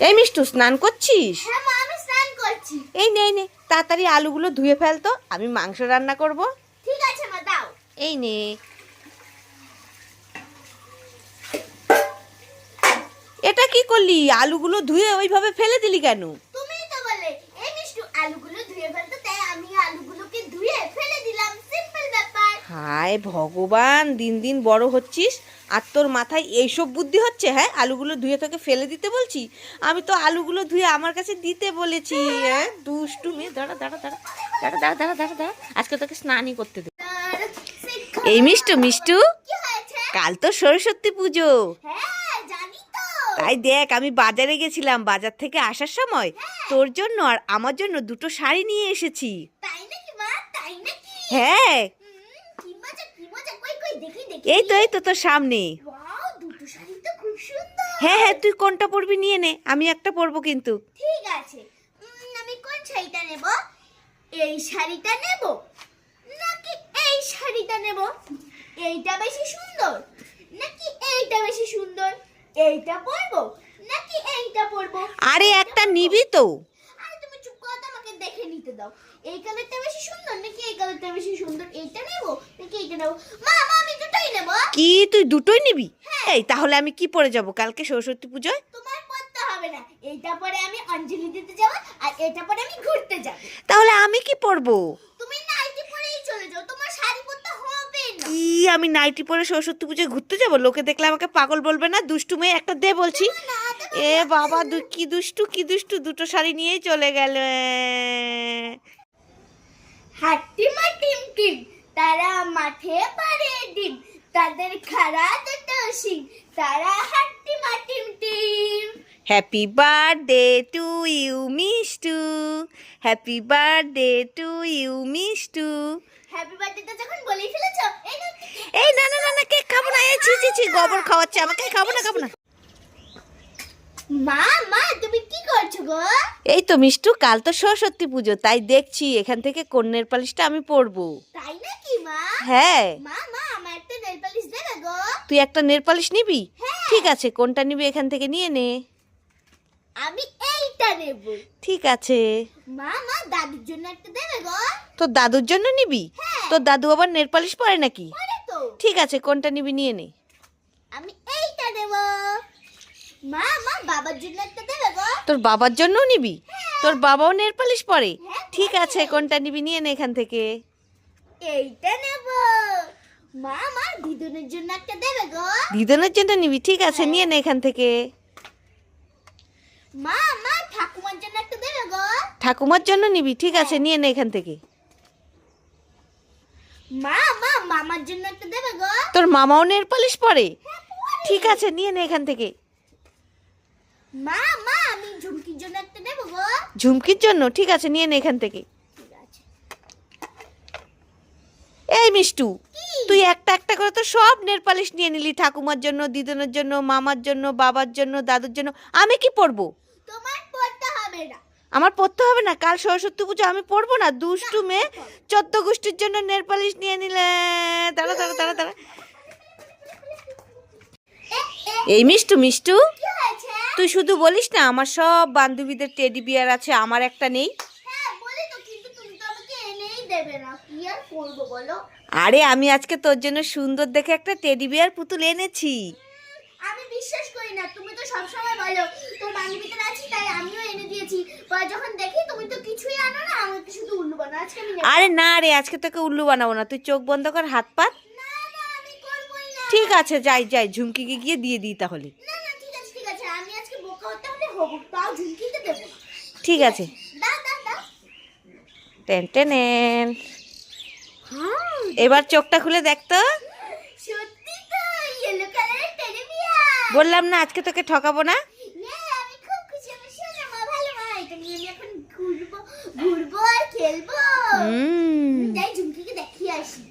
এই মিষ্টু, স্নান করছিস? হ্যাঁ মা, আমি স্নান করছি। এই নে নে, তাড়াতাড়ি আলুগুলো ধুয়ে ফেল তো, আমি মাংস রান্না করব। ঠিক আছে মা, দাও। এই নে। এটা কি করলি? আলুগুলো ধুয়ে ওইভাবে ফেলে দিলি কেন? তুমিই তো বলে এই মিষ্টু আলুগুলো ধুয়ে ফেলতে, তাই আমি আলুগুলোকে ধুয়ে ফেলে দিলাম, সিম্পল ব্যাপার। হায় ভগবান, দিন দিন বড় হচ্ছিস আর তোর মাথায় এইসব বুদ্ধি হচ্ছে? হ্যাঁ, আলুগুলো ধুয়ে তোকে ফেলে দিতে বলছি? আমি তো আলুগুলো ধুয়ে আমার কাছে দিতে বলেছি। হ্যাঁ, দুষ্টু মেয়ে। দাঁড়া দাঁড়া দাঁড়া দাঁড়া দাঁড়া দাঁড়া দাঁড়া দাঁড়া, আজকে তোকে স্নানই করতে দেব। এই মিষ্টু মিষ্টু, কি হয়েছে? কাল তো সরস্বতী পুজো। হ্যাঁ জানি তো। তাই দেখ, আমি বাজারে গেছিলাম, বাজার থেকে আসার সময় তোর জন্য আর আমার জন্য দুটো শাড়ি নিয়ে এসেছি। তাই নাকি মা? তাই নাকি? হ্যাঁ, কি মজা কি মজা, কই কই দেখি দেখি। এই তো তোর সামনে। ওয়াও, দুটো শাড়ি তো খুব সুন্দর। হ্যাঁ হ্যাঁ, তুই কোনটা পরবি নিয়ে নে, আমি একটা পরবো কিন্তু। ঠিক আছে। আমি কোন শাড়িটা নেব? এই শাড়িটা নেব নাকি এই শাড়িটা নেব? এইটা বেশি সুন্দর নাকি এইটা বেশি সুন্দর? এইটা পরবো নাকি এইটা পরবো? আরে একটা নিবি তো। আরে তুমি চুপ করো তো, আমাকে দেখে নিতে দাও। এই কালারটা বেশি সুন্দর নাকি এই কালারটা বেশি সুন্দর? এইটা নেব নাকি এইটা নেব? মা মা, আমি দুটোই নেব। কি, তুই দুটোই নিবি? এই তাহলে আমি কি পরে যাব কালকে সরস্বতী পুজোয়? তোমার পরতে হবে না। এইটা পরে আমি অঞ্জলি দিতে যাব, আর এটা পরে আমি ঘুরতে যাব। তাহলে আমি কি পরবো? তুমি নাইটি পরেই চলে যাও, তোমার শাড়ি পরতে হবে না। কি, আমি নাইটি পরে সরস্বতী পুজোয় ঘুরতে যাব? লোকে দেখলে আমাকে পাগল বলবে না? দুষ্টু মেয়ে একটা, দে বলছি। এ বাবা, কি দুষ্টু কি দুষ্টু, দুটো শাড়ি নিয়েই চলে গেল। হাট্টিমা টিম টিম, তারা মাঠে পারে ডিম, তাদের খাড়া দুটো শিং, তারা হাট্টিমা টিম টিম। Happy birthday to you Mishtu, happy birthday to you Mishtu. Happy birthday যখন বলেই ফেলেছো, এই নাও একটা cake। এই না না না না, কেক খাবো না। এই ছি ছি ছি, গোবর খাওয়াচ্ছে আমাকে, খাবো না খাবো না। মা মা, তুমি কি করছো গো? এই তো মিষ্টু, কাল তো সরস্বতী পুজো, তাই দেখছি এখান থেকে কোন নেল পালিশটা আমি পরবো। তাই নাকি মা? হ্যাঁ, মা মা, আমার একটা নেল পালিশ দেবে গো? তুই একটা নেল পালিশ নিবি? হ্যাঁ। ঠিক আছে, কোনটা নিবি এখান থেকে নিয়ে নে। আমি এইটা নেব। ঠিক আছে। মা মা, দাদুর জন্য একটা দেবে গো? তোর দাদুর জন্য নিবি? হ্যাঁ। তোর দাদু আবার নেল পালিশ পরে নাকি? পরে তো। ঠিক আছে, কোনটা নিবি নিয়ে নে। আমি এইটা নেব। মা মা, বাবার জন্য একটা দেবে গো? তোর বাবার জন্য নিবি? তোর বাবাও নেল পালিশ পরে? হ্যাঁ, ঠিক আছে, কোনটা নিবি নিয়ে নে এখান থেকে। এইটা নেব। মা মা, দিদুনের জন্য একটা দেবে গো? দিদনের জন্য নিবি? ঠিক আছে, নিয়ে নে এখান থেকে। মা মা, ঠাকুমার জন্য একটা দেবে গো? ঠাকুমার জন্য নিবি? ঠিক আছে, নিয়ে নে এখান থেকে। মা মা, মামার জন্য একটা দেবে গো? তোর মামাও নেল পালিশ পরে? ঠিক আছে, নিয়ে নে এখান থেকে। মা মা, আমি ঝুমকির জন্য একটা দেব গো? ঝুমকির জন্য? ঠিক আছে, নিয়ে নে এখান থেকে। ঠিক আছে। এই মিষ্টু, কি? তুই একটা একটা করে তো সব নেল পালিশ নিয়ে নিলি, ঠাকুমার জন্য, দিদনের জন্য, মামার জন্য, বাবার জন্য, দাদুর জন্য। আমি কি পরবো? তোমার পড়তে হবে না। আমার পরতে হবে না? কাল সরস্বতী পুজো, আমি পরবো না? দুষ্টু মেয়ে, 14 গোষ্ঠীর জন্য নেল পালিশ নিয়ে নিলে। দাঁড়া দাঁড়া দাঁড়া দাঁড়া। এই মিষ্টু মিষ্টু, কি হয়েছে? তুই শুধু বলিস না আমার সব বান্ধবীদের টেডি বিয়ার আছে, আমার একটা নেই। হ্যাঁ বলি তো, কিন্তু তুমি তো আমাকে এনেই দেবে না, কি আর করবো বলো? আরে আমি আজকে তোর জন্য সুন্দর দেখে একটা টেডি বিয়ার পুতুল এনেছি। আমি বিশ্বাস করি না, তুমি তো সবসময় বলো তোর বান্ধবীদের আছে তাই আমিও এনে দিয়েছি, পরে যখন দেখি তুমি তো কিছুই আনো না, আমাকে শুধু উল্লু বানাও। আজকে আমি নেবো। আরে না রে, আজকে তোকে উল্লু বানাবো না, তুই চোখ বন্ধ কর, হাত পাত। না না, আমি করবোই না। ঠিক আছে, যাই যাই, ঝুমকিকে গিয়ে দিয়ে দিই তাহলে। না না, ঠিক আছে, আমি আজকে বোকা হতে হলে হবো, তাও ঝুঁকিতে দেবো না। ঠিক আছে। দাও দাও দাও। Ten ten. হ্যাঁ, এবার চোখটা খুলে দেখ তো। সত্যি তো, ইয়েলো কালারের টেডি বিয়ার। বললাম না আজকে তোকে ঠকাবো না। আমি খুব খুশি, আমি শোনো মা, ভালো মা, এটা নিয়ে আমি এখন ঘুরবো ঘুরবো আর খেলবো। হুম। যাই ঝুমকিকে দেখিয়ে আসি।